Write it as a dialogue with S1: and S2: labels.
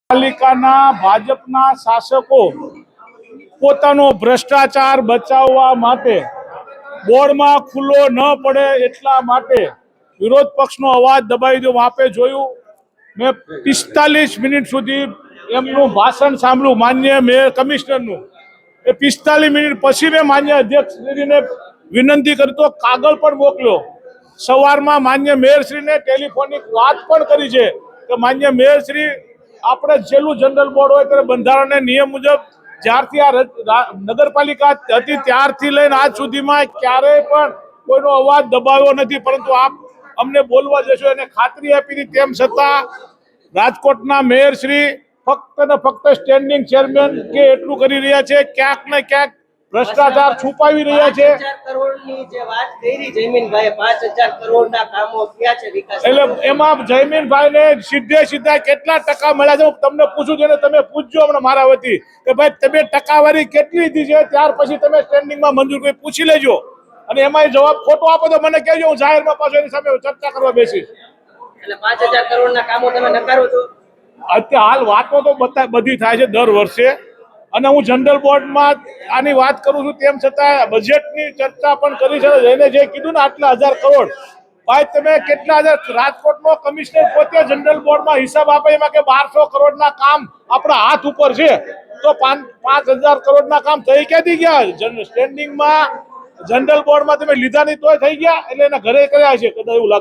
S1: પાલિકાના ભાજપના શાસકો પોતાનો ભ્રષ્ટાચાર બચાવવા માટે બોર્ડમાં ખુલ્લો ન પડે એટલા માટે વિરોધ પક્ષનો અવાજ દબાવી દો. આપે જોયું, મેં 45 મિનિટ સુધી એમનું ભાષણ સાંભળ્યું, માન્ય મેયર કમિશનરનું. એ 45 મિનિટ પછી મેં માન્ય અધ્યક્ષશ્રીને વિનંતી કરી તો કાગળ પણ મોકલ્યો. સવારમાં માન્ય મેયરશ્રીને ટેલિફોનિક વાત પણ કરી છે કે માન્ય મેયરશ્રી, આપણે છેલ્લું જનરલ બોર્ડ હોય ત્યારે બંધારણના નિયમ મુજબ જ્યારથી આ નગરપાલિકા હતી ત્યારથી લઈને આજ સુધીમાં ક્યારેય પણ કોઈનો અવાજ દબાવ્યો નથી, પરંતુ આપ અમને બોલવા જશો એને ખાતરી આપી હતી. તેમ છતાં રાજકોટના મેયરશ્રી ફક્ત ને ફક્ત સ્ટેન્ડિંગ ચેરમેન કે એટલું કરી રહ્યા છે, ક્યાંક ને ક્યાંક ભ્રષ્ટાચાર છુપાવી રહ્યા છે. એટલે એમાં જયમીનભાઈને સીધે સીધા કેટલા ટકા મળ્યા છે તમને પૂછું છું, તમે પૂછજો હમણાં મારા વતી કે ભાઈ તમે ટકાવારી કેટલી લીધી છે, ત્યાર પછી તમે સ્ટેન્ડિંગમાં મંજૂર કરી પૂછી લેજો. અને એમાં જવાબ ખોટો આપો તો મને કહેજો, હું જાહેરમાં પાછો એની સામે ચર્ચા કરવા બેસીશ.
S2: એટલે 5000 કરોડના કામો તમે નકારો છો?
S1: અત્યારે હાલ વાતો તો બધી થાય છે દર વર્ષે, અને હું જનરલ બોર્ડમાં આની વાત કરું છું. તેમ છતાં બજેટની ચર્ચા પણ કરી છે. એને જે કીધું ને આટલા 1000 કરોડ, ભાઈ તમે કેટલા હજાર, રાજકોટનો કમિશનર પોતે જનરલ બોર્ડમાં હિસાબ આપે એમાં કે 1200 કરોડના કામ આપણા હાથ ઉપર છે, તો 5000 કરોડના કામ થઈ ક્યાંથી ગયા? સ્ટેન્ડિંગમાં જનરલ બોર્ડમાં તમે લીધા નહીં તોય થઈ ગયા, એટલે એના ઘરે કર્યા છે કદાચ એવું લાગે.